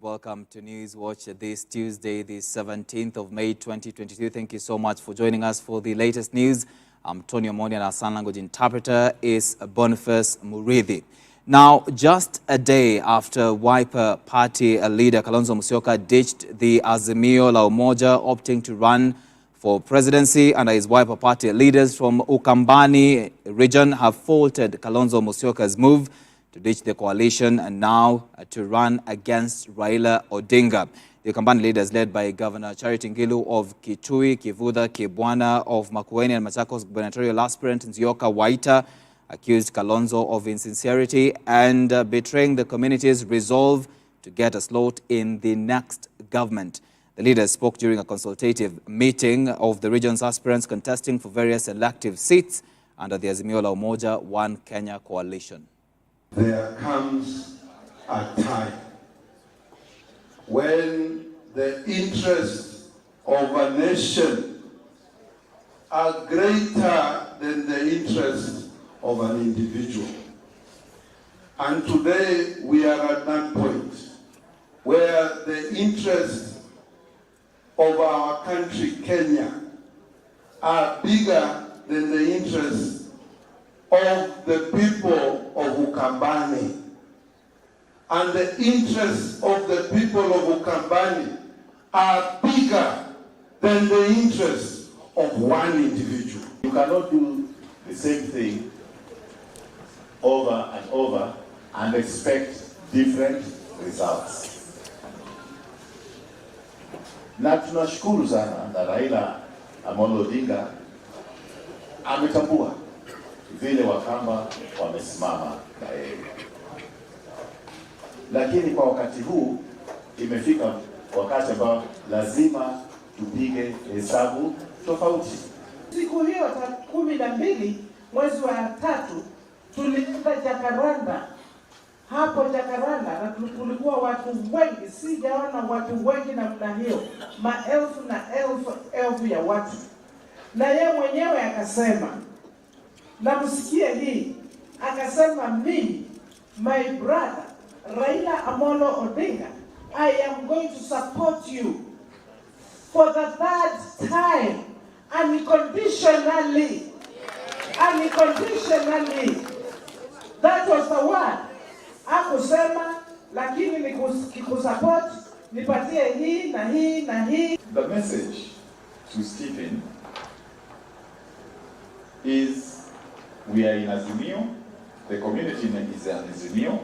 Welcome to News Watch this Tuesday, the 17th of May, 2022. Thank you so much for joining us for the latest news. I'm Tony Omondi and our sign language interpreter is Boniface Murithi. Now, just a day after Wiper Party leader Kalonzo Musyoka ditched the Azimio la Umoja, opting to run for presidency under his Wiper Party, leaders from Ukambani region have faulted Kalonzo Musyoka's move to ditch the coalition and now to run against Raila Odinga. The Ukambani leaders, led by Governor Charity Ngilu of Kitui, Kivutha Kibwana of Makueni and Machakos gubernatorial aspirant Nzioka Waita, accused Kalonzo of insincerity and betraying the community's resolve to get a slot in the next government. The leaders spoke during a consultative meeting of the region's aspirants contesting for various elective seats under the Azimio la Umoja One Kenya coalition. There comes a time when the interests of a nation are greater than the interests of an individual. And today we are at that point where the interests of our country, Kenya, are bigger than the interests of the people of Ukambani. And the interests of the people of Ukambani are bigger than the interests of one individual. You cannot do the same thing over and over and expect different results. Na tunashukuru sana na Raila Amolo Odinga ametambua vile Wakamba wamesimama na yeye. Lakini kwa wakati huu imefika wakati ambao lazima tupige hesabu tofauti. Siku hiyo 12 mwezi wa 3 tulienda Jacaranda. Hapo Jacaranda na kulikuwa watu wengi, sijaona watu wengi namna hiyo, maelfu na elfu ya watu. Na yeye mwenyewe akasema, na msikie hii, akasema mimi, my brother Raila Amolo Odinga, I am going to support you for the 3rd time, unconditionally. Unconditionally. That was the word. Akusema, lakini nikusupport, nipatie hii na hii na hii. The message to Stephen is we are in Azimio, the community is in Azimio.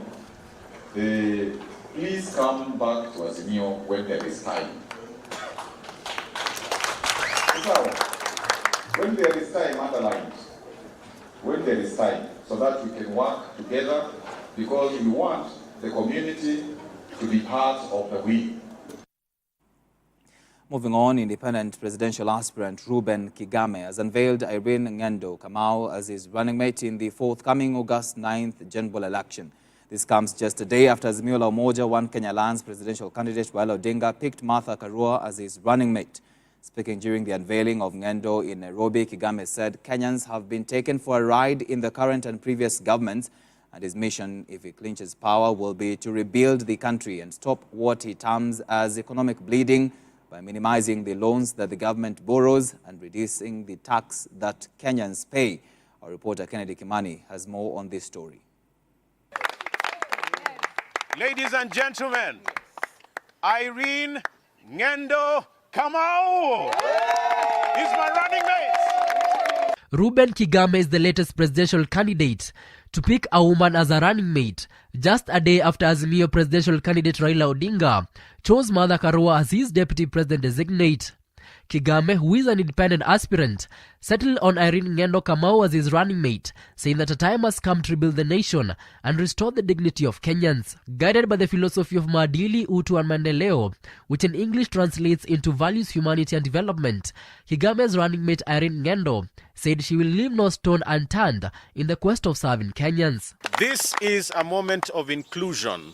Please come back to Azimio when there is time. When there is time, underlined. When there is time, so that we can work together, because we want the community to be part of the we. Moving on, independent presidential aspirant Reuben Kigame has unveiled Irene Ng'endo Kamau as his running mate in the forthcoming August 9th general election. This comes just a day after Azimio la Umoja One Kenya Alliance presidential candidate Raila Odinga picked Martha Karua as his running mate. Speaking during the unveiling of Ng'endo in Nairobi, Kigame said Kenyans have been taken for a ride in the current and previous governments, and his mission, if he clinches power, will be to rebuild the country and stop what he terms as economic bleeding by minimizing the loans that the government borrows and reducing the tax that Kenyans pay. Our reporter Kennedy Kimani has more on this story. Ladies and gentlemen, Irene Ng'endo Kamau is my running mate. Reuben Kigame is the latest presidential candidate to pick a woman as a running mate, just a day after Azimio presidential candidate Raila Odinga chose Martha Karua as his deputy president designate. Kigame, who is an independent aspirant, settled on Irene Ng'endo Kamau as his running mate, saying that a time has come to rebuild the nation and restore the dignity of Kenyans. Guided by the philosophy of Maadili, Utu and Maendeleo, which in English translates into values, humanity and development, Kigame's running mate Irene Ng'endo said she will leave no stone unturned in the quest of serving Kenyans. This is a moment of inclusion.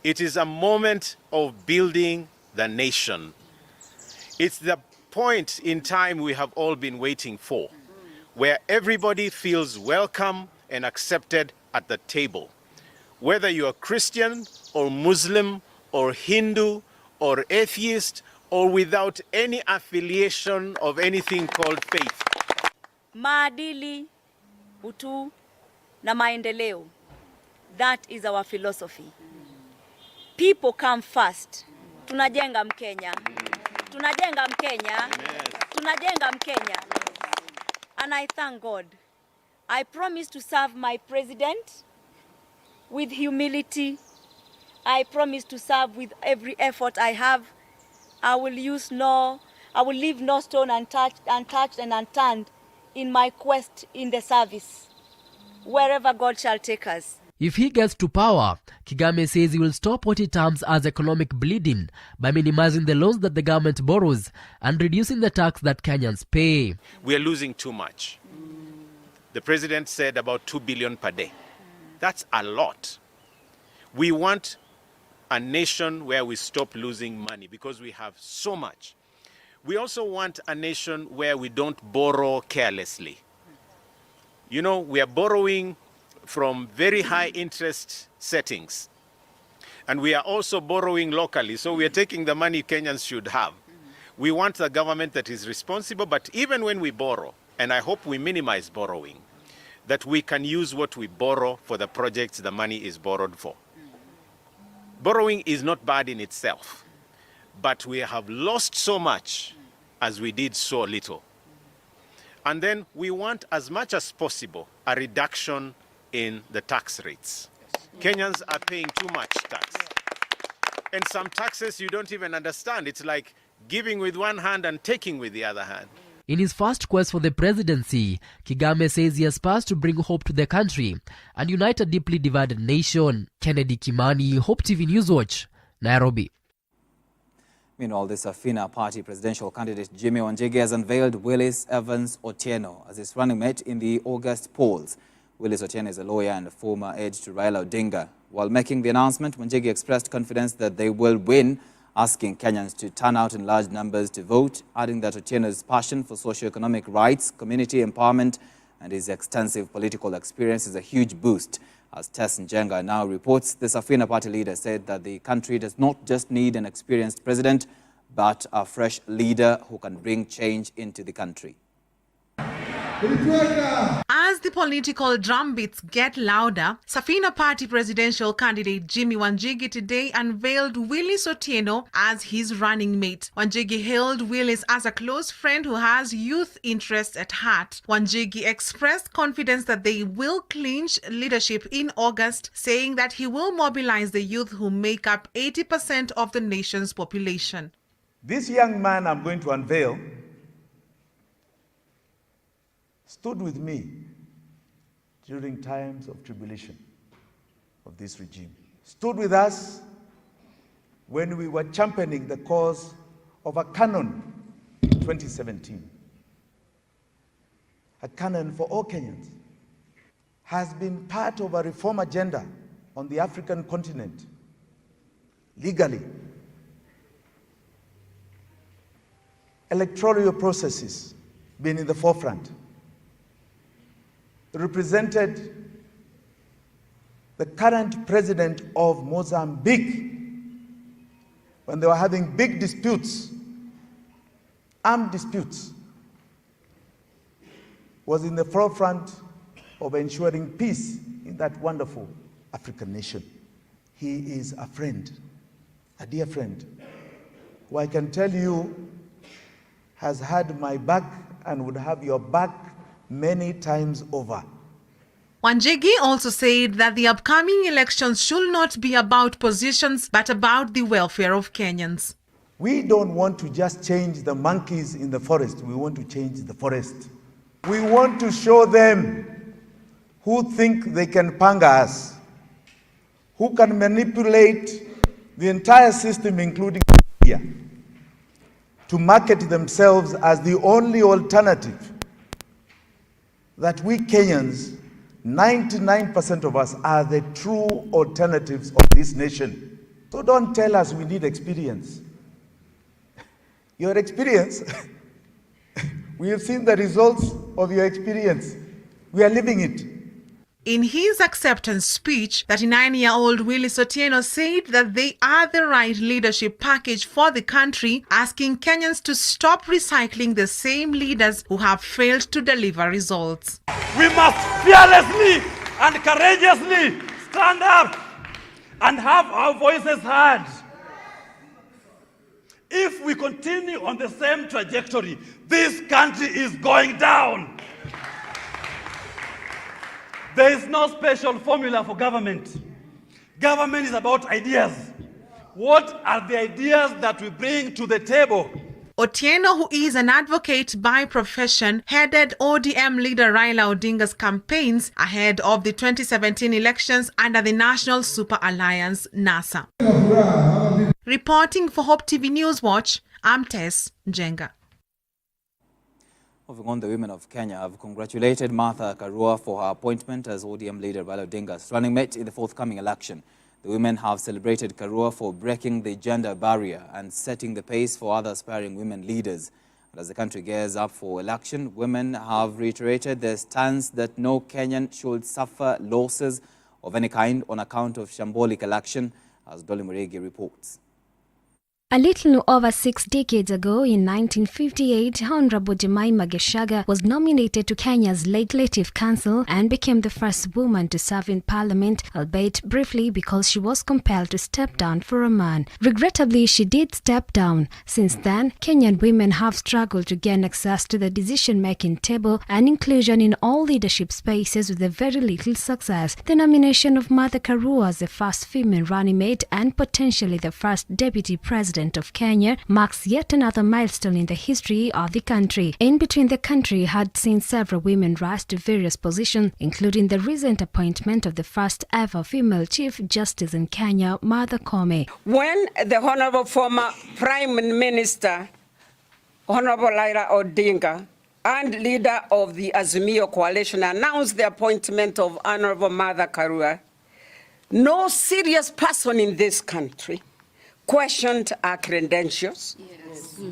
It is a moment of building the nation. It's the point in time we have all been waiting for, where everybody feels welcome and accepted at the table. Whether you are Christian or Muslim or Hindu or atheist or without any affiliation of anything called faith. Maadili, utu na maendeleo. That is our philosophy. People come first. Tunajenga Mkenya. Tunajenga Mkenya. Tunajenga Mkenya. And I thank God. I promise to serve my president with humility. I promise to serve with every effort I have. I will leave no stone untouched and unturned in my quest in the service, wherever God shall take us. If he gets to power, Kagame says he will stop what he terms as economic bleeding by minimizing the loans that the government borrows and reducing the tax that Kenyans pay. We are losing too much. The president said about 2 billion per day. That's a lot. We want a nation where we stop losing money because we have so much. We also want a nation where we don't borrow carelessly. You know, we are borrowing from very high interest settings. And we are also borrowing locally. So we are taking the money Kenyans should have. We want a government that is responsible, but even when we borrow, and I hope we minimize borrowing, that we can use what we borrow for the projects the money is borrowed for. Borrowing is not bad in itself, but we have lost so much as we did so little. And then we want, as much as possible, a reduction in the tax rates. Kenyans are paying too much tax. And some taxes you don't even understand. It's like giving with one hand and taking with the other hand. In his first quest for the presidency, Kagame says he aspires to bring hope to the country and unite a deeply divided nation. Kennedy Kimani, Hope TV Newswatch, Nairobi. Meanwhile, the Safina Party presidential candidate Jimmy Wanjigi has unveiled Willis Evans Otieno as his running mate in the August polls. Willis Otieno is a lawyer and a former aide to Raila Odinga. While making the announcement, Wanjigi expressed confidence that they will win, asking Kenyans to turn out in large numbers to vote, adding that Otieno's passion for socio-economic rights, community empowerment, and his extensive political experience is a huge boost. As Tess Njenga now reports, the Safina Party leader said that the country does not just need an experienced president, but a fresh leader who can bring change into the country. As the political drumbeats get louder, Safina Party presidential candidate Jimmy Wanjigi today unveiled Willis Otieno as his running mate. Wanjigi hailed Willis as a close friend who has youth interests at heart. Wanjigi expressed confidence that they will clinch leadership in August, saying that he will mobilize the youth who make up 80% of the nation's population. This young man I'm going to unveil stood with me during times of tribulation of this regime. Stood with us when we were championing the cause of a canon in 2017. A canon for all Kenyans. Has been part of a reform agenda on the African continent, legally. Electoral processes been in the forefront. Represented the current president of Mozambique when they were having big disputes, armed disputes, was in the forefront of ensuring peace in that wonderful African nation. He is a friend, a dear friend, who I can tell you has had my back and would have your back many times over. Wanjigi also said that the upcoming elections should not be about positions, but about the welfare of Kenyans. We don't want to just change the monkeys in the forest. We want to change the forest. We want to show them who think they can panga us, who can manipulate the entire system, including media, to market themselves as the only alternative. That we Kenyans, 99% of us, are the true alternatives of this nation. So don't tell us we need experience. Your experience, we have seen the results of your experience. We are living it. In his acceptance speech, 39-year-old Willis Otieno said that they are the right leadership package for the country, asking Kenyans to stop recycling the same leaders who have failed to deliver results. We must fearlessly and courageously stand up and have our voices heard. If we continue on the same trajectory, this country is going down. There is no special formula for government. Government is about ideas. What are the ideas that we bring to the table? Otieno, who is an advocate by profession, headed ODM leader Raila Odinga's campaigns ahead of the 2017 elections under the National Super Alliance, NASA. Reporting for Hope TV News Watch, I'm Tess Njenga. Moving on, the women of Kenya have congratulated Martha Karua for her appointment as ODM leader Raila Odinga's running mate in the forthcoming election. The women have celebrated Karua for breaking the gender barrier and setting the pace for other aspiring women leaders. And as the country gears up for election, women have reiterated their stance that no Kenyan should suffer losses of any kind on account of shambolic election, as Dolly Muregi reports. A little over 6 decades ago, in 1958, Honorable Jemima Geshaga was nominated to Kenya's Legislative Council and became the first woman to serve in Parliament, albeit briefly because she was compelled to step down for a man. Regrettably, she did step down. Since then, Kenyan women have struggled to gain access to the decision-making table and inclusion in all leadership spaces with very little success. The nomination of Martha Karua as the first female running mate and potentially the first deputy president of Kenya marks yet another milestone in the history of the country. In between, the country had seen several women rise to various positions, including the recent appointment of the first ever female Chief Justice in Kenya, Martha Koome. When the Honorable former Prime Minister, Honorable Raila Odinga, and leader of the Azimio Coalition announced the appointment of Honorable Martha Karua, no serious person in this country questioned our credentials,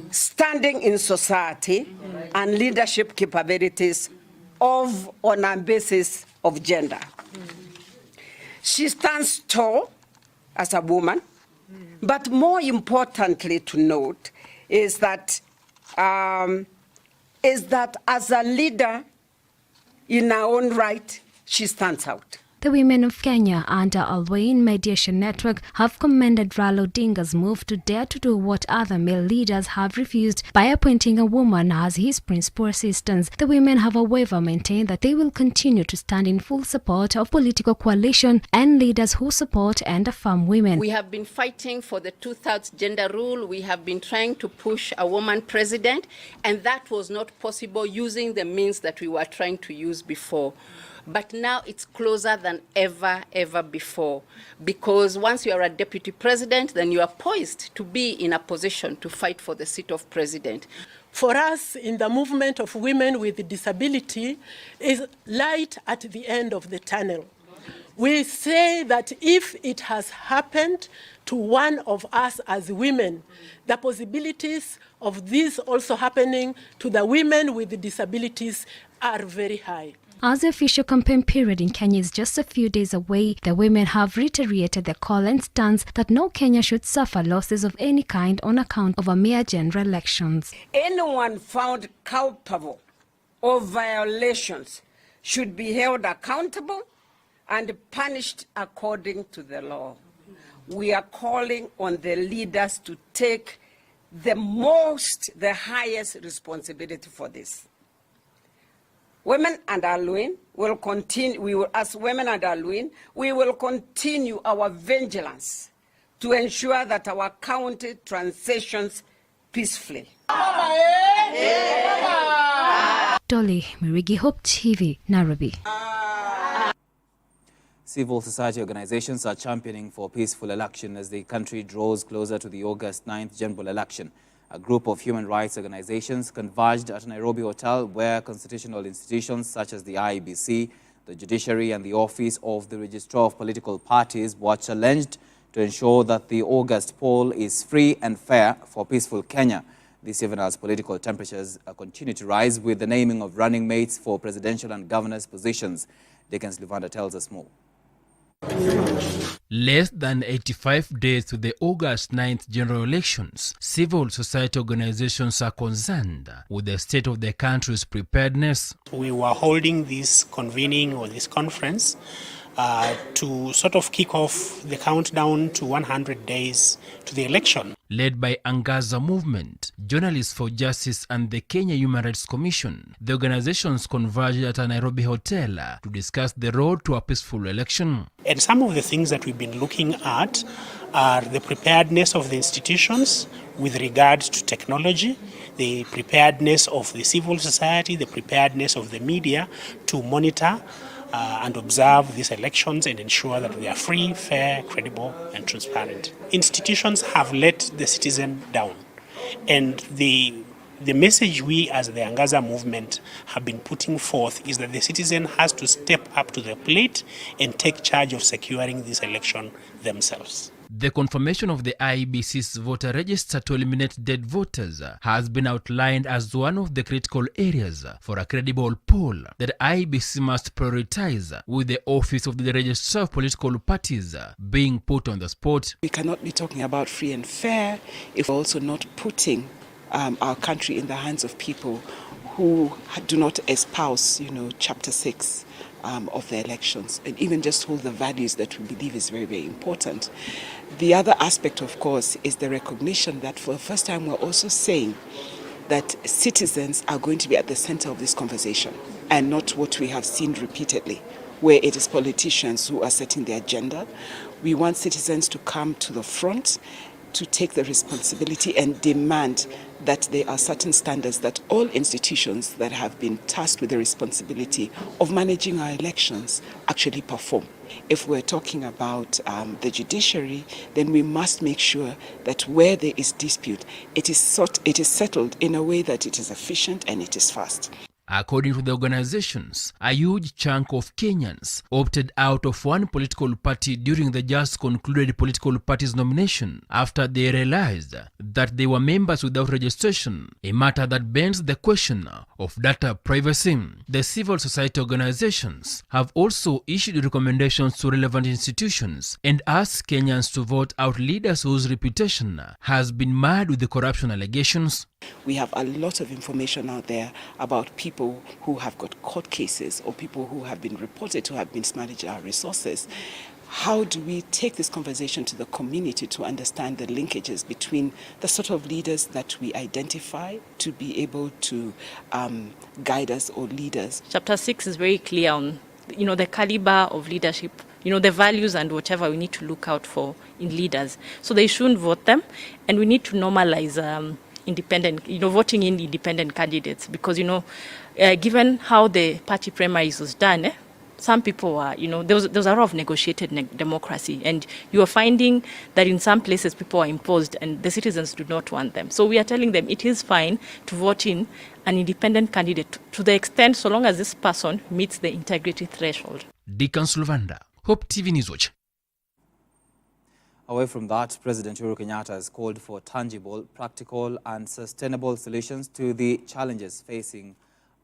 standing in society, and leadership capabilities on a basis of gender. She stands tall as a woman, but more importantly to note is that as a leader in her own right, she stands out. The women of Kenya under Alwayn Mediation Network have commended Raila Odinga's move to dare to do what other male leaders have refused by appointing a woman as his principal assistant. The women have, however, maintained that they will continue to stand in full support of political coalition and leaders who support and affirm women. We have been fighting for the 2/3 gender rule. We have been trying to push a woman president, and that was not possible using the means that we were trying to use before. But now it's closer than ever before, because once you are a deputy president, then you are poised to be in a position to fight for the seat of president. For us in the movement of women with disability is light at the end of the tunnel. We say that if it has happened to one of us as women, the possibilities of this also happening to the women with disabilities are very high. As the official campaign period in Kenya is just a few days away, the women have reiterated their call and stance that no Kenya should suffer losses of any kind on account of a mere general elections. Anyone found culpable of violations should be held accountable and punished according to the law. We are calling on the leaders to take the highest responsibility for this. Women and Alwyn will continue, as women and Alwyn, we will continue our vigilance to ensure that our county transitions peacefully. Dolly Muregi, Hope TV, Nairobi. Civil society organizations are championing for peaceful election as the country draws closer to the August 9th general election. A group of human rights organizations converged at a Nairobi hotel where constitutional institutions such as the IEBC, the judiciary and the office of the Registrar of Political Parties were challenged to ensure that the August poll is free and fair for peaceful Kenya. This even as political temperatures continue to rise with the naming of running mates for presidential and governors' positions. Dickens Luvanda tells us more. Less than 85 days to the August 9th general elections, civil society organizations are concerned with the state of the country's preparedness. We were holding this convening or this conference to sort of kick off the countdown to 100 days to the election. Led by Angaza Movement, Journalists for Justice and the Kenya Human Rights Commission, the organizations converged at a Nairobi hotel to discuss the road to a peaceful election. And some of the things that we've been looking at are the preparedness of the institutions with regard to technology, the preparedness of the civil society, the preparedness of the media to monitor and observe these elections and ensure that they are free, fair, credible, and transparent. Institutions have let the citizen down, and the message we as the Angaza movement have been putting forth is that the citizen has to step up to the plate and take charge of securing this election themselves. The confirmation of the IEBC's voter register to eliminate dead voters has been outlined as one of the critical areas for a credible poll that IEBC must prioritize, with the office of the registrar of political parties being put on the spot. We cannot be talking about free and fair if we're also not putting our country in the hands of people who do not espouse, Chapter 6 of the elections, and even just hold the values that we believe is very, very important. The other aspect, of course, is the recognition that for the first time we're also saying that citizens are going to be at the center of this conversation, and not what we have seen repeatedly, where it is politicians who are setting the agenda. We want citizens to come to the front, to take the responsibility and demand that there are certain standards that all institutions that have been tasked with the responsibility of managing our elections actually perform. If we're talking about the judiciary, then we must make sure that where there is dispute, it is settled in a way that it is efficient and it is fast. According to the organizations, a huge chunk of Kenyans opted out of one political party during the just concluded political party's nomination after they realized that they were members without registration, a matter that bends the question of data privacy. The civil society organizations have also issued recommendations to relevant institutions and asked Kenyans to vote out leaders whose reputation has been marred with the corruption allegations. We have a lot of information out there about people who have got court cases or people who have been reported to have mismanaged our resources. How do we take this conversation to the community to understand the linkages between the sort of leaders that we identify to be able to guide us or lead us? Chapter 6 is very clear on, the caliber of leadership, the values and whatever we need to look out for in leaders. So they shouldn't vote them, and we need to normalize independent, voting in independent candidates, because, given how the party primaries was done, some people are, there was a lot of negotiated democracy, and you are finding that in some places people are imposed and the citizens do not want them. So we are telling them it is fine to vote in an independent candidate to the extent, so long as this person meets the integrity threshold. Dickens Luvanda, Hope TV News Watch. Away from that, President Uhuru Kenyatta has called for tangible, practical and sustainable solutions to the challenges facing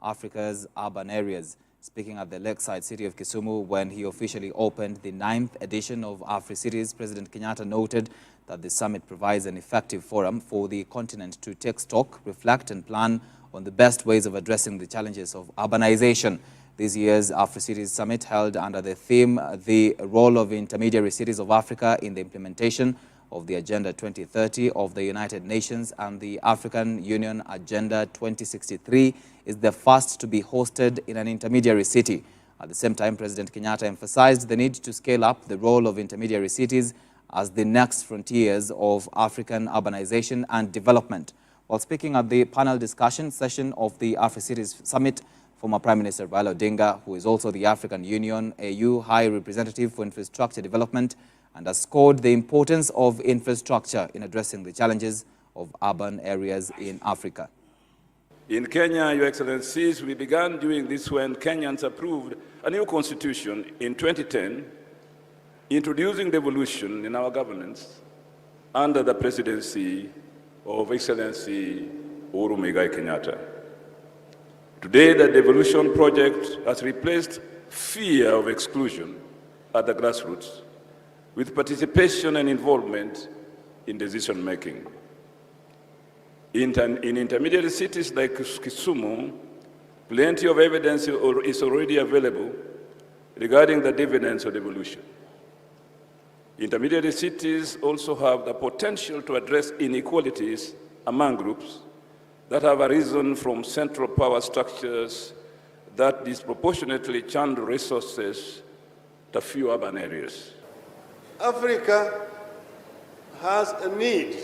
Africa's urban areas. Speaking at the lakeside city of Kisumu when he officially opened the 9th edition of AfriCities, President Kenyatta noted that the summit provides an effective forum for the continent to take stock, reflect and plan on the best ways of addressing the challenges of urbanization. This year's AfriCities Summit, held under the theme, The Role of Intermediary Cities of Africa in the Implementation of the Agenda 2030 of the United Nations and the African Union Agenda 2063, is the first to be hosted in an intermediary city. At the same time, President Kenyatta emphasized the need to scale up the role of intermediary cities as the next frontiers of African urbanization and development. While speaking at the panel discussion session of the AfriCities Summit, former Prime Minister Raila Odinga, who is also the African Union AU High Representative for Infrastructure Development, underscored the importance of infrastructure in addressing the challenges of urban areas in Africa. In Kenya, Your Excellencies, we began doing this when Kenyans approved a new constitution in 2010, introducing devolution in our governance under the presidency of Excellency Uhuru Muigai Kenyatta. Today, the devolution project has replaced fear of exclusion at the grassroots, with participation and involvement in decision-making. In intermediate cities like Kisumu, plenty of evidence is already available regarding the dividends of devolution. Intermediate cities also have the potential to address inequalities among groups that have arisen from central power structures that disproportionately channel resources to few urban areas. Africa has a need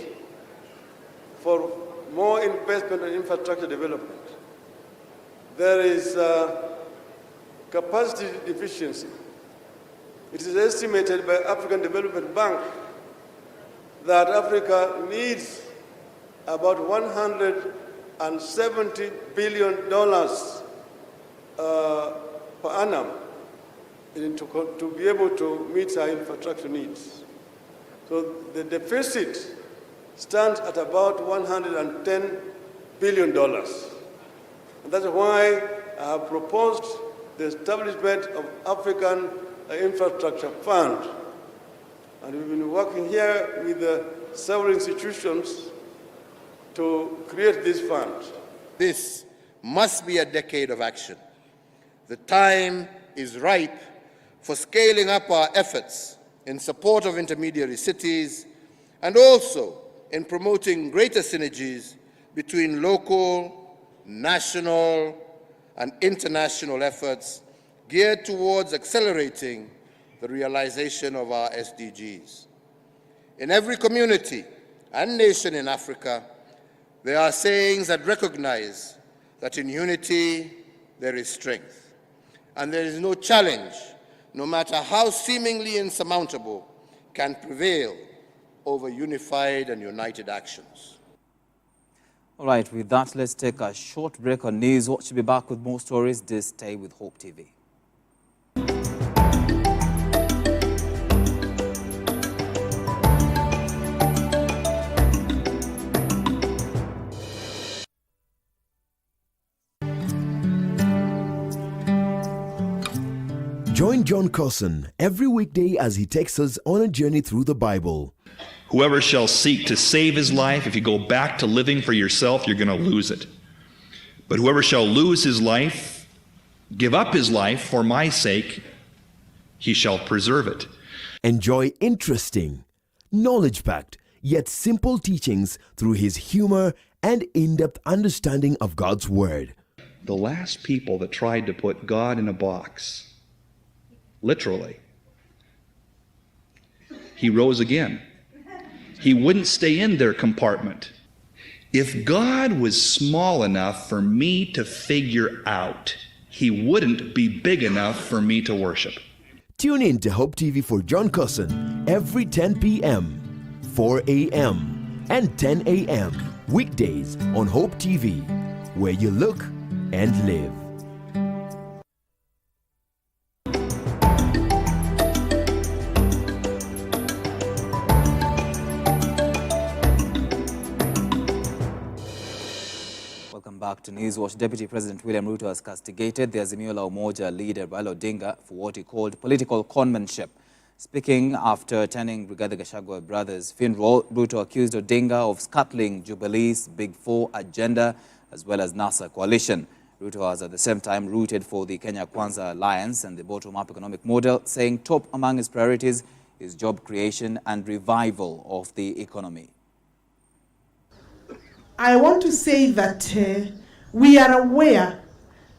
for more investment in infrastructure development. There is capacity deficiency. It is estimated by African Development Bank that Africa needs about $170 billion per annum to be able to meet our infrastructure needs. So the deficit stands at about $110 billion. And that's why I have proposed the establishment of African Infrastructure Fund. And we've been working here with several institutions to create this fund. This must be a decade of action. The time is ripe for scaling up our efforts in support of intermediary cities and also in promoting greater synergies between local, national, and international efforts geared towards accelerating the realization of our SDGs. In every community and nation in Africa, there are sayings that recognize that in unity there is strength, and there is no challenge, no matter how seemingly insurmountable, can prevail over unified and united actions. All right, with that, let's take a short break on News Watch. We'll be back with more stories. Just stay with Hope TV. Join John Carson every weekday as he takes us on a journey through the Bible. Whoever shall seek to save his life, if you go back to living for yourself, you're going to lose it. But whoever shall lose his life, give up his life for my sake, he shall preserve it. Enjoy interesting, knowledge-packed, yet simple teachings through his humor and in-depth understanding of God's Word. The last people that tried to put God in a box, literally, he rose again. He wouldn't stay in their compartment. If God was small enough for me to figure out, he wouldn't be big enough for me to worship. Tune in to Hope TV for John Carson every 10 p.m., 4 a.m., and 10 a.m. weekdays on Hope TV, where you look and live. Back to News Watch. Deputy President William Ruto has castigated the Azimio la Umoja leader Raila Odinga for what he called political conmanship. Speaking after attending Rigathi Gachagua brothers' funeral, Ruto accused Odinga of scuttling Jubilee's Big Four agenda as well as NASA coalition. Ruto has at the same time rooted for the Kenya Kwanza Alliance and the bottom-up economic model, saying top among his priorities is job creation and revival of the economy. I want to say that we are aware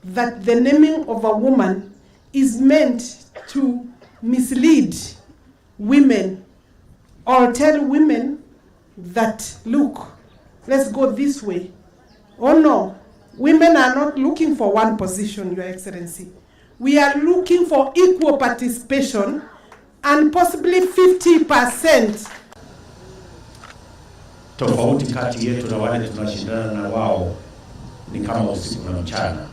that the naming of a woman is meant to mislead women or tell women that, look, let's go this way. Oh no, women are not looking for one position, Your Excellency. We are looking for equal participation and possibly 50%. Tofauti kati yetu na wale tunashindana na wao ni kama usiku na mchana.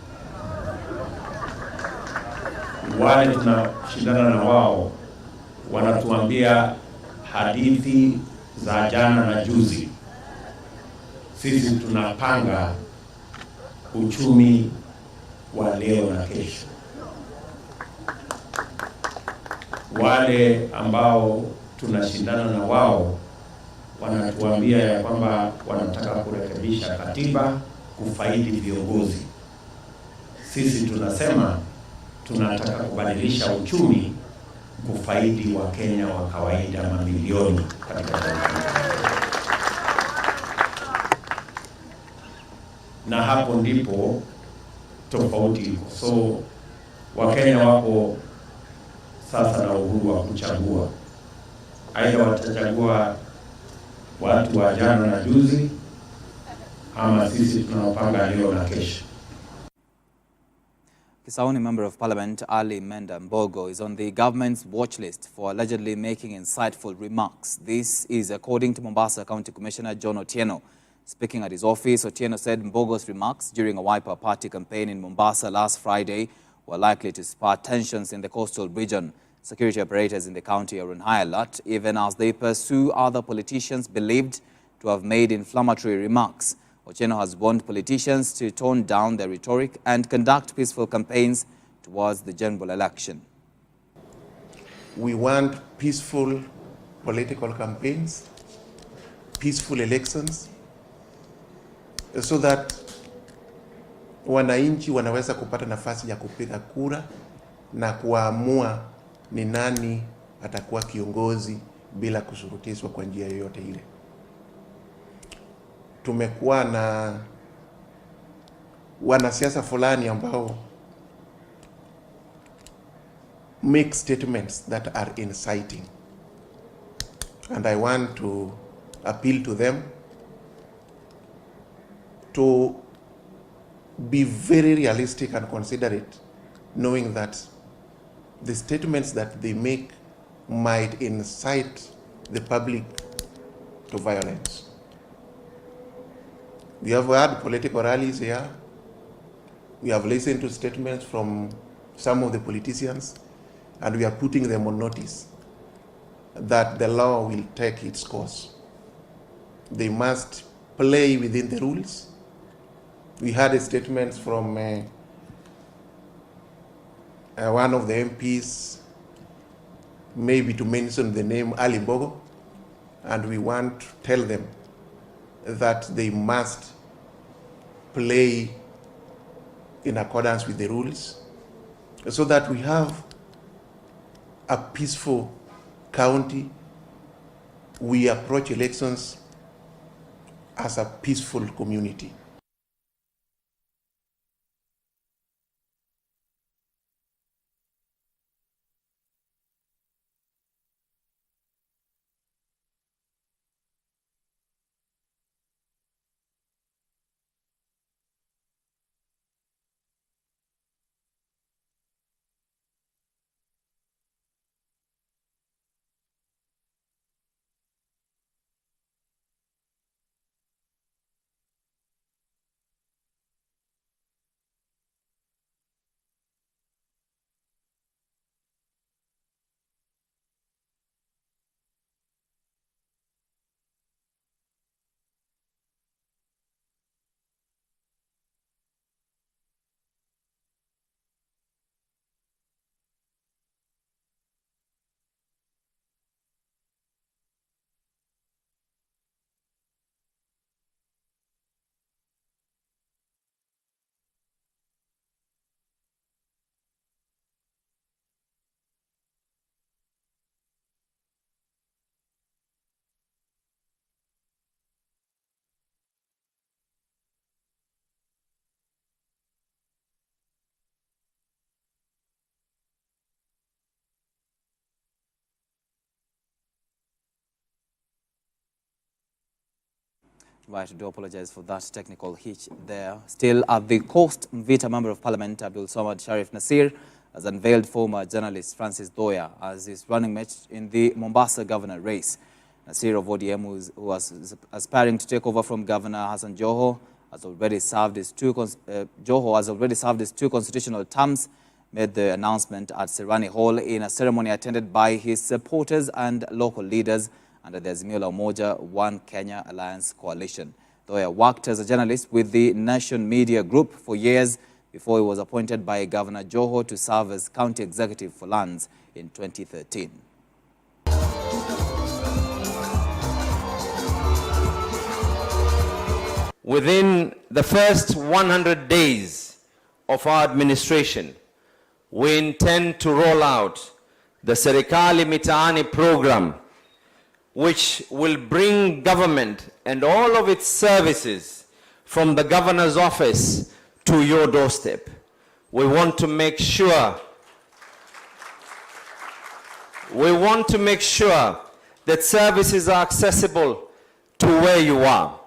Wale tunashindana na wao wanatuambia hadithi za jana na juzi. Sisi tunapanga uchumi wa leo na kesho. wale ambao tunashindana na wao wanatuambia ya kwamba wanataka kurekebisha katiba kufaidi viongozi. Sisi tunasema tunataka kubadilisha uchumi kufaidi wa Kenya wa kawaida mamilioni katika taifa. Na hapo ndipo tofauti iko. So Wakenya wako sasa na uhuru wa kuchagua. Aidha watachagua watu wa jana na juzi, ama sisi tunapanga leo na kesho. Kisauni Member of Parliament Ali Menda Mbogo is on the government's watch list for allegedly making insightful remarks. This is according to Mombasa County Commissioner John Otieno. Speaking at his office, Otieno said Mbogo's remarks during a Wiper Party campaign in Mombasa last Friday were likely to spur tensions in the coastal region. Security operators in the county are on high alert, even as they pursue other politicians believed to have made inflammatory remarks. Otieno has warned politicians to tone down their rhetoric and conduct peaceful campaigns towards the general election. We want peaceful political campaigns, peaceful elections, so that wananchi wanaweza kupata nafasi ya kupiga kura na kuamua ni nani atakuwa kiongozi bila kushurutishwa kwa njia yoyote ile. Tumekuwa na wanasiasa fulani ambao make statements that are inciting, and I want to appeal to them to be very realistic and considerate, knowing that the statements that they make might incite the public to violence. We have had political rallies here. We have listened to statements from some of the politicians, and we are putting them on notice that the law will take its course. They must play within the rules. We had statements from one of the MPs, maybe to mention the name Ali Mbogo, and we want to tell them that they must play in accordance with the rules so that we have a peaceful county. We approach elections as a peaceful community. Right, I do apologize for that technical hitch there. Still at the Coast, Mvita Member of Parliament Abdul Samad Sharif Nasir has unveiled former journalist Francis Doya as his running mate in the Mombasa governor race. Nasir of ODM, who was aspiring to take over from Governor Hassan Joho, has already served his two constitutional terms, made the announcement at Serani Hall in a ceremony attended by his supporters and local leaders under the Azimio la Umoja One Kenya Alliance coalition. Doya worked as a journalist with the Nation Media Group for years before he was appointed by Governor Joho to serve as county executive for lands in 2013. Within the first 100 days of our administration, we intend to roll out the Serikali Mitaani program, which will bring government and all of its services from the governor's office to your doorstep. We want to make sure that services are accessible to where you are.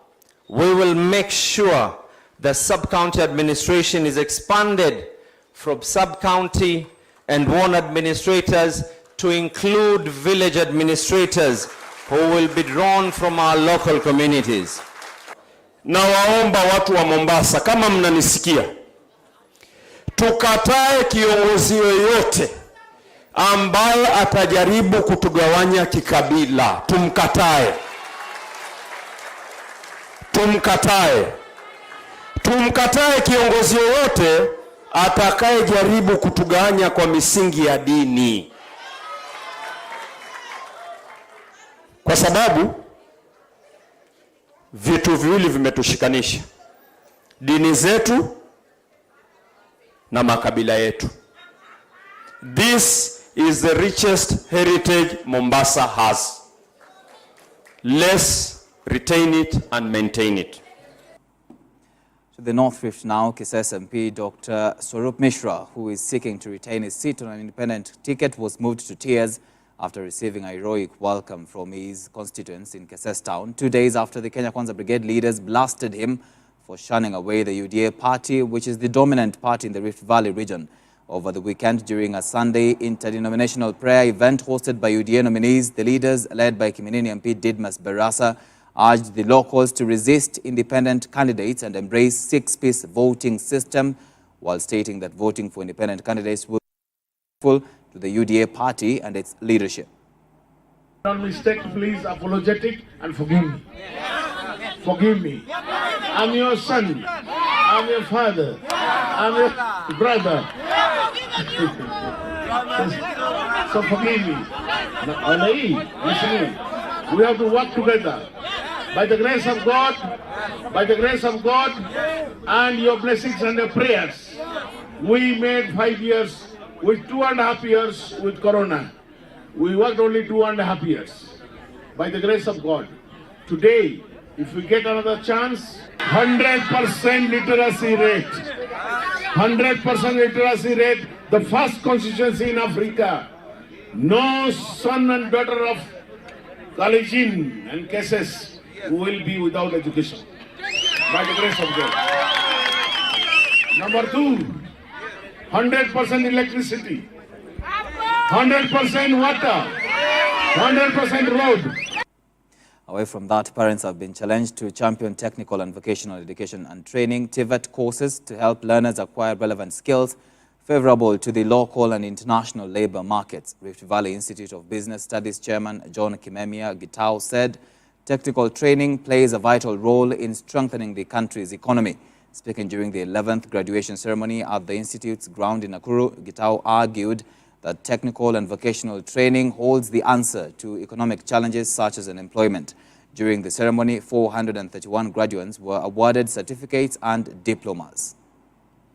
We will make sure the sub-county administration is expanded from sub-county and ward administrators to include village administrators who will be drawn from our local communities. Na waomba watu wa Mombasa, kama mnanisikia, tukatae kiongozi yoyote ambaye atajaribu kutugawanya kikabila. Tumkatae. Tumkatae kiongozi yoyote atakayejaribu kutugawanya kwa misingi ya dini. Kwa sababu vitu viwili vimetushikanisha: dini zetu na makabila yetu. This is the richest heritage Mombasa has. Let's retain it and maintain it. To the North Rift now, Kisses MP Dr. Swarup Mishra, who is seeking to retain his seat on an independent ticket, was moved to tears after receiving a heroic welcome from his constituents in Kisses town 2 days after the Kenya Kwanza Brigade leaders blasted him for shunning away the UDA party, which is the dominant party in the Rift Valley region. Over the weekend, during a Sunday interdenominational prayer event hosted by UDA nominees, the leaders, led by Kiminini MP Didmas Barasa, urged the locals to resist independent candidates and embrace six-piece voting system, while stating that voting for independent candidates will be helpful to the UDA party and its leadership. No mistake, please, apologetic and forgive me. Forgive me. I'm your son. I'm your father. I'm your brother. So forgive me. Listen, we have to work together. By the grace of God, and your blessings and your prayers, we made 5 years with 2.5 years with Corona. We worked only 2.5 years. By the grace of God. Today, if we get another chance, 100% literacy rate. 100% literacy rate, the first constituency in Africa. No son and daughter of Kalenjin and Kisses will be without education. By the grace of God. Number 2, 100% electricity, 100% water, 100% road. Away from that, parents have been challenged to champion technical and vocational education and training TVET courses to help learners acquire relevant skills favorable to the local and international labor markets. Rift Valley Institute of Business Studies Chairman John Kimemia Gitau said technical training plays a vital role in strengthening the country's economy. Speaking during the 11th graduation ceremony at the Institute's ground in Nakuru, Gitau argued that technical and vocational training holds the answer to economic challenges such as unemployment. During the ceremony, 431 graduates were awarded certificates and diplomas.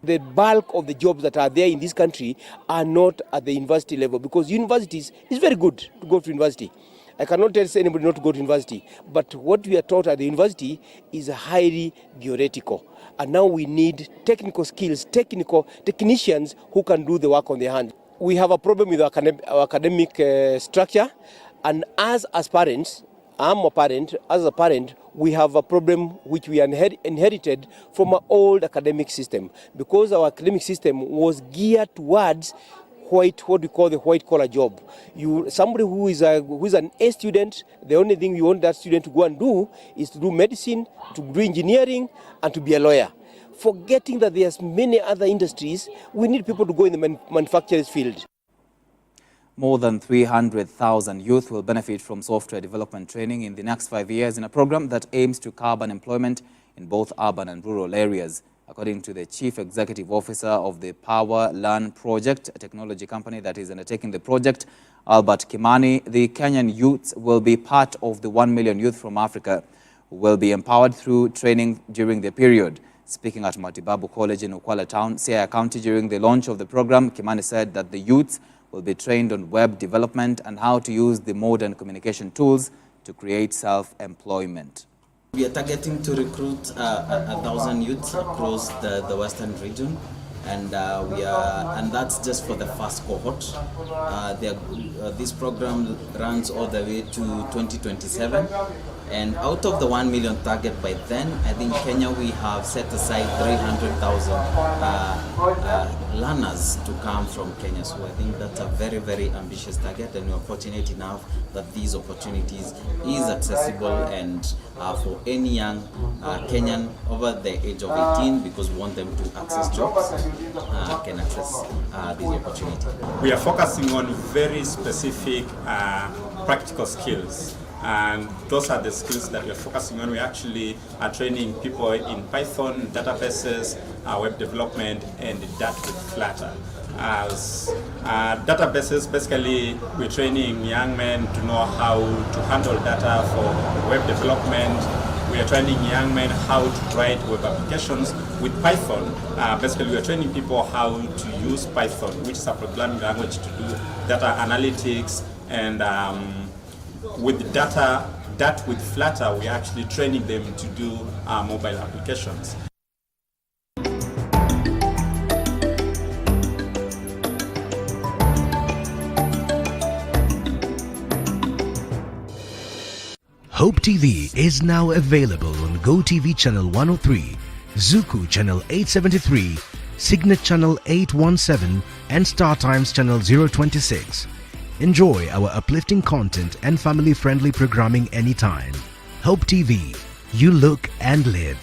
The bulk of the jobs that are there in this country are not at the university level, because universities, it's very good to go to university. I cannot tell anybody not to go to university, but what we are taught at the university is highly theoretical. And now we need technical skills, technicians who can do the work on their hand. We have a problem with our academic structure, and as parents, I'm a parent, as a parent, we have a problem which we inherited from our old academic system, because our academic system was geared towards what we call the white-collar job. Somebody who is an A student, the only thing you want that student to go and do is to do medicine, to do engineering, and to be a lawyer. Forgetting that there's many other industries, we need people to go in the manufacturing field. More than 300,000 youth will benefit from software development training in the next 5 years in a program that aims to curb unemployment in both urban and rural areas. According to the Chief Executive Officer of the Power Learn Project, a technology company that is undertaking the project, Albert Kimani, the Kenyan youths will be part of the 1 million youth from Africa who will be empowered through training during the period. Speaking at Matibabu College in Ukwala Town, Siaya County, during the launch of the program, Kimani said that the youths will be trained on web development and how to use the modern communication tools to create self-employment. We are targeting to recruit 1,000 youths across the western region, and that's just for the first cohort. This program runs all the way to 2027, and out of the 1 million target by then, I think Kenya, we have set aside 300,000 learners to come from Kenya. So I think that's a very, very ambitious target, and we're fortunate enough that these opportunities is accessible and for any young Kenyan over the age of 18, because we want them to access jobs, can access these opportunities. We are focusing on very specific practical skills. And those are the skills that we are focusing on. We actually are training people in Python, databases, web development, and that with Flutter. As databases, basically, we're training young men to know how to handle data for web development. We are training young men how to write web applications with Python. Basically, we are training people how to use Python, which is a programming language to do data analytics, and with data, that with Flutter, we're actually training them to do mobile applications. Hope TV is now available on GoTV Channel 103, Zuku Channel 873, Signet Channel 817, and StarTimes Channel 026. Enjoy our uplifting content and family-friendly programming anytime. Hope TV, you look and live.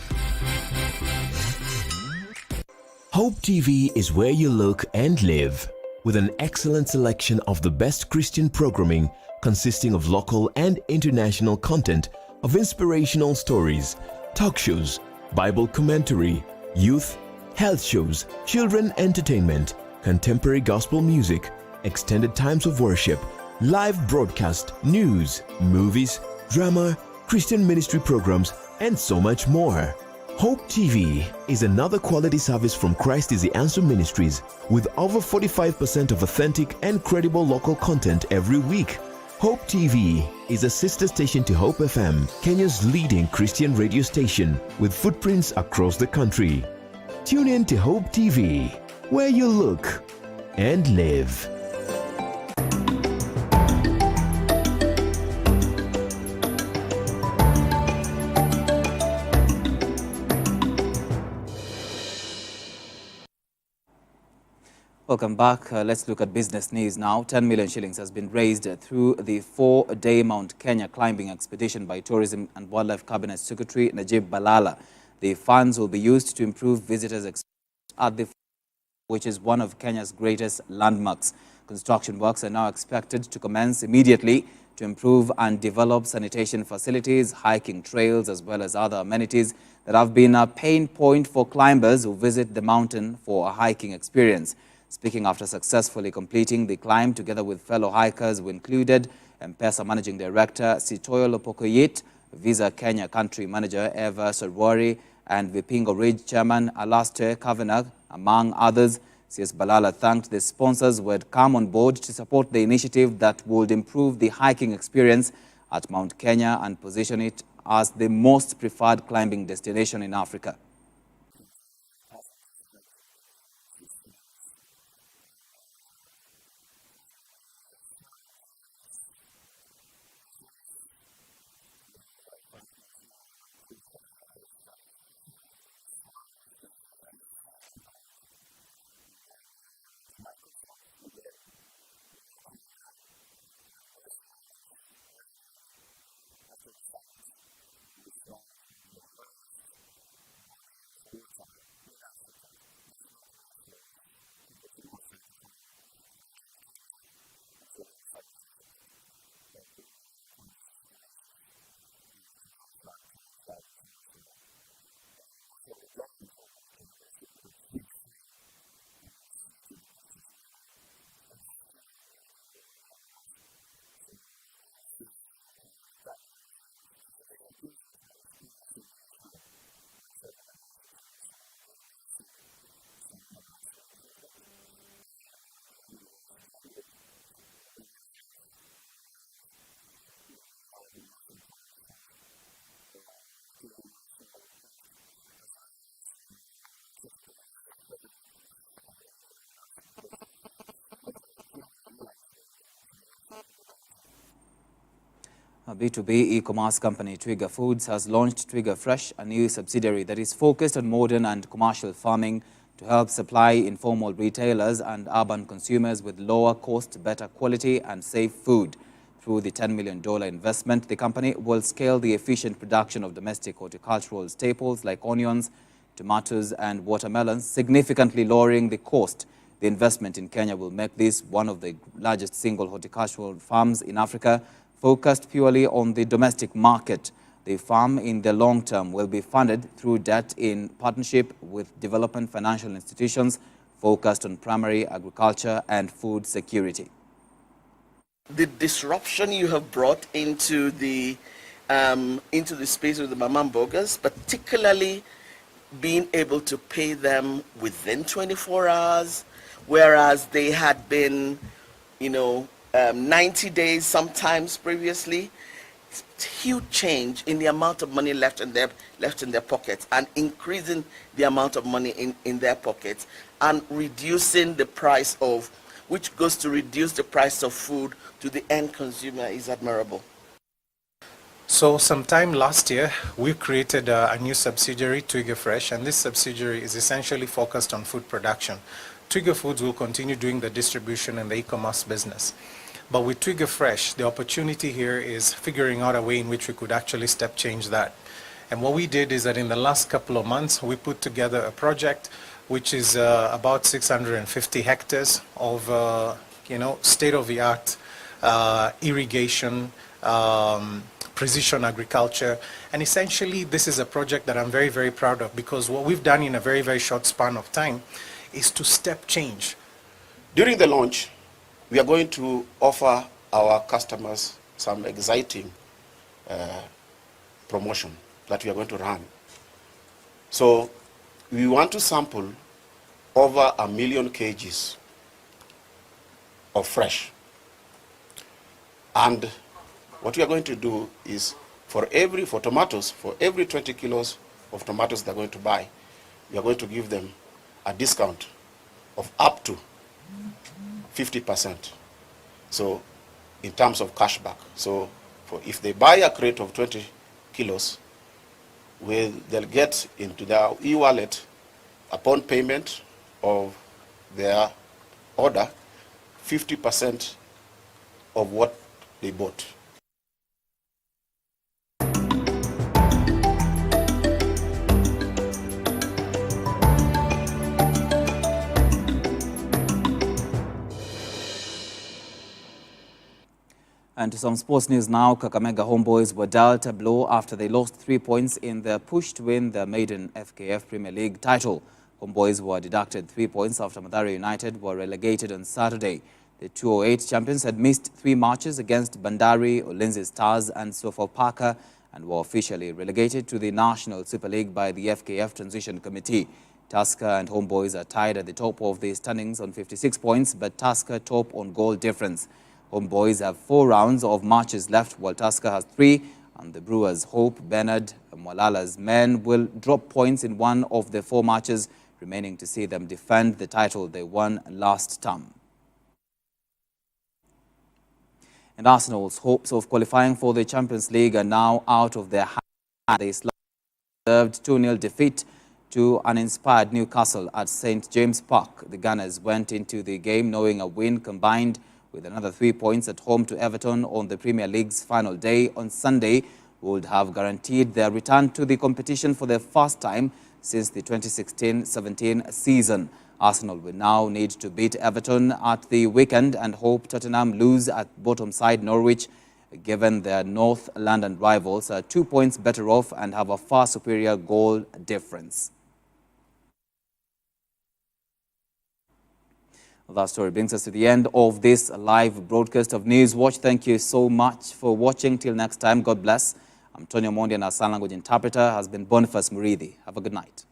Hope TV is where you look and live, with an excellent selection of the best Christian programming consisting of local and international content, of inspirational stories, talk shows, Bible commentary, youth, health shows, children entertainment, contemporary gospel music, extended times of worship, live broadcast, news, movies, drama, Christian ministry programs, and so much more. Hope TV is another quality service from Christ is the Answer Ministries, with over 45% of authentic and credible local content every week. Hope TV is a sister station to Hope FM, Kenya's leading Christian radio station, with footprints across the country. Tune in to Hope TV, where you look and live. Welcome back. Let's look at business news now. 10 million shillings has been raised through the 4-day Mount Kenya climbing expedition by Tourism and Wildlife Cabinet Secretary Najib Balala. The funds will be used to improve visitors' experience at the which is one of Kenya's greatest landmarks. Construction works are now expected to commence immediately to improve and develop sanitation facilities, hiking trails, as well as other amenities that have been a pain point for climbers who visit the mountain for a hiking experience. Speaking after successfully completing the climb together with fellow hikers who included M-Pesa Managing Director Sitoyo Lopokoyit, Visa Kenya Country Manager Eva Sarwari, and Vipingo Ridge Chairman Alastair Kavanagh, among others, CS Balala thanked the sponsors who had come on board to support the initiative that would improve the hiking experience at Mount Kenya and position it as the most preferred climbing destination in Africa. A B2B e-commerce company, Twiga Foods, has launched Twiga Fresh, a new subsidiary that is focused on modern and commercial farming to help supply informal retailers and urban consumers with lower cost, better quality and safe food. Through the $10 million investment, the company will scale the efficient production of domestic horticultural staples like onions, tomatoes and watermelons, significantly lowering the cost. The investment in Kenya will make this one of the largest single horticultural farms in Africa, focused purely on the domestic market. The farm in the long term will be funded through debt in partnership with development financial institutions focused on primary agriculture and food security. The disruption you have brought into the space of the mama mbogas, particularly being able to pay them within 24 hours, whereas they had been, 90 days sometimes previously. Huge change in the amount of money left in their pockets, and increasing the amount of money in their pockets, and reducing the price of, which goes to reduce the price of food to the end consumer, is admirable. So sometime last year, we created a new subsidiary, Twiga Fresh, and this subsidiary is essentially focused on food production. Twiga Foods will continue doing the distribution and the e-commerce business. But with Twiga Fresh, the opportunity here is figuring out a way in which we could actually step change that. And what we did is that in the last couple of months, we put together a project which is about 650 hectares of, state-of-the-art irrigation, precision agriculture. And essentially, this is a project that I'm very, very proud of, because what we've done in a very, very short span of time is to step change. During the launch, we are going to offer our customers some exciting promotion that we are going to run. So we want to sample over 1 million kgs of fresh. And what we are going to do is for every 20 kilos of tomatoes they're going to buy, we are going to give them a discount of up to 50%. So in terms of cashback. So if they buy a crate of 20 kilos, they'll get into their e-wallet upon payment of their order 50% of what they bought. And to some sports news now, Kakamega Homeboys were dealt a blow after they lost 3 points in their push to win their maiden FKF Premier League title. Homeboys were deducted 3 points after Mathare United were relegated on Saturday. The 2008 champions had missed 3 matches against Bandari, Ulinzi Stars and Sofapaka, and were officially relegated to the National Super League by the FKF Transition Committee. Tusker and Homeboys are tied at the top of the standings on 56 points, but Tusker top on goal difference. Homeboys have 4 rounds of matches left, while Tusker has 3, and the Brewers hope Bernard Mwalala's men will drop points in one of the 4 matches remaining to see them defend the title they won last term. And Arsenal's hopes of qualifying for the Champions League are now out of their hands. They served 2-0 defeat to uninspired Newcastle at St. James Park. The Gunners went into the game knowing a win combined with another 3 points at home to Everton on the Premier League's final day on Sunday would have guaranteed their return to the competition for the first time since the 2016-17 season. Arsenal will now need to beat Everton at the weekend and hope Tottenham lose at bottom side Norwich, given their North London rivals are 2 points better off and have a far superior goal difference. That story brings us to the end of this live broadcast of News Watch. Thank you so much for watching. Till next time, God bless. I'm Tonyo Mondi, and our sign language interpreter has been Boniface Muridhi. Have a good night.